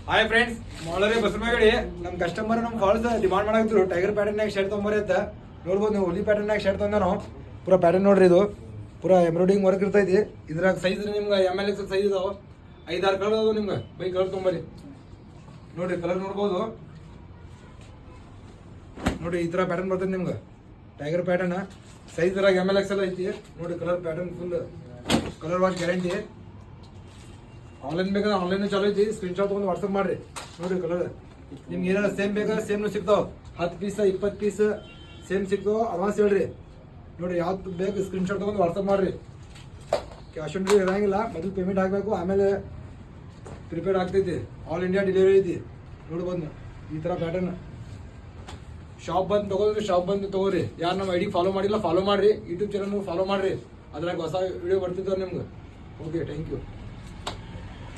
Hi friends, ಮೊಳರೆ Basavanagudi ನಮ್ಮ customer ನಮ್ಮ falls demand ಮಾಡಾಕ್ತಿರು tiger ಪ್ಯಾಟರ್ನ್ಯಾಗ shirt ತೊಗೊಂಬರಿ ಅಂತ ನೋಡ್ಬೋದು ನೀವು. ಹುಲಿ ಪ್ಯಾಟರ್ನ್ಯಾಗ ಶರ್ಟ್ ತಂದ ನಾವು ಪೂರಾ ಪ್ಯಾಟರ್ನ್ ನೋಡ್ರಿ. ಇದು ಪೂರಾ ಎಂಬ್ರಾಯ್ಡಿಂಗ್ ವರ್ಕ್ ಇರ್ತೈತಿ. ಇದ್ರಾಗ ಸೈಜ್ ನಿಮ್ಗೆ ML ಸೈಜ್ ಇದಾವೆ, 5-6 ಕಲರ್ ಅದಾವೆ. ನಿಮ್ಗೆ ಬೈ ಕಲರ್ ತೊಗೊಂಬರಿ ನೋಡ್ರಿ. ಕಲರ್ ನೋಡ್ಬೋದು ನೋಡ್ರಿ. ಈ ಥರ ಪ್ಯಾಟರ್ನ್ ಬರ್ತೈತಿ ನಿಮ್ಗೆ ಟೈಗರ್ ಪ್ಯಾಟರ್ನ್. ಸೈಜ್ ಇದ್ರಾಗ ML ಐತಿ ನೋಡ್ರಿ. Colour pattern full colour wash guarantee. Online ಬೇಕಾದ್ರೆ ಆನ್ಲೈನ್ ಚಾಲೂ ಐತಿ. ಸ್ಕ್ರೀನ್ ಶಾಟ್ ತೊಗೊಂಡು ವಾಟ್ಸಪ್ ಮಾಡ್ರಿ ನೋಡ್ರಿ. ಕಲರ್ ನಿಮ್ಗೆ ಏನಾರ ಸೇಮ್ ಬೇಕಾದ್ರೆ ಸೇಮ್ನು ಸಿಗ್ತಾವ. 10 ಪೀಸ್ 20 ಪೀಸ್ ಸೇಮ್ ಸಿಗ್ತಾವ. ಅಡ್ವಾನ್ಸ್ ಹೇಳ್ರಿ ನೋಡ್ರಿ. ಯಾವ್ದು ಬೇಕು ಸ್ಕ್ರೀನ್ ಶಾಟ್ ತೊಗೊಂಡು ವಾಟ್ಸಪ್ ಮಾಡ್ರಿ. ಕ್ಯಾಶ್ ಆನ್ ಡೆಲಿವರಿ ಇರಂಗಿಲ್ಲ, ಮೊದಲು ಪೇಮೆಂಟ್ ಆಗಬೇಕು, ಆಮೇಲೆ ಪ್ರಿಪೇಡ್ ಆಗ್ತೈತಿ. ಆಲ್ ಇಂಡಿಯಾ ಡೆಲಿವರಿ ಐತಿ ನೋಡ್ಬೋದು. ಈ ಥರ ಪ್ಯಾಟರ್ನ್ ಶಾಪ್ ಬಂದು ತೊಗೊಳ್ರಿ, ಶಾಪ್ ಬಂದು ತೊಗೋರಿ. ಯಾರು ನಮ್ಮ ID ಫಾಲೋ ಮಾಡಿಲ್ಲ ಫಾಲೋ ಮಾಡ್ರಿ. ಯೂಟ್ಯೂಬ್ ಚಾನಲ್ ಫಾಲೋ ಮಾಡ್ರಿ. ಅದ್ರಾಗ ಹೊಸ ವಿಡಿಯೋ ಬರ್ತಿದ್ದಾವೆ ನಿಮ್ಗೆ. Okay, thank you.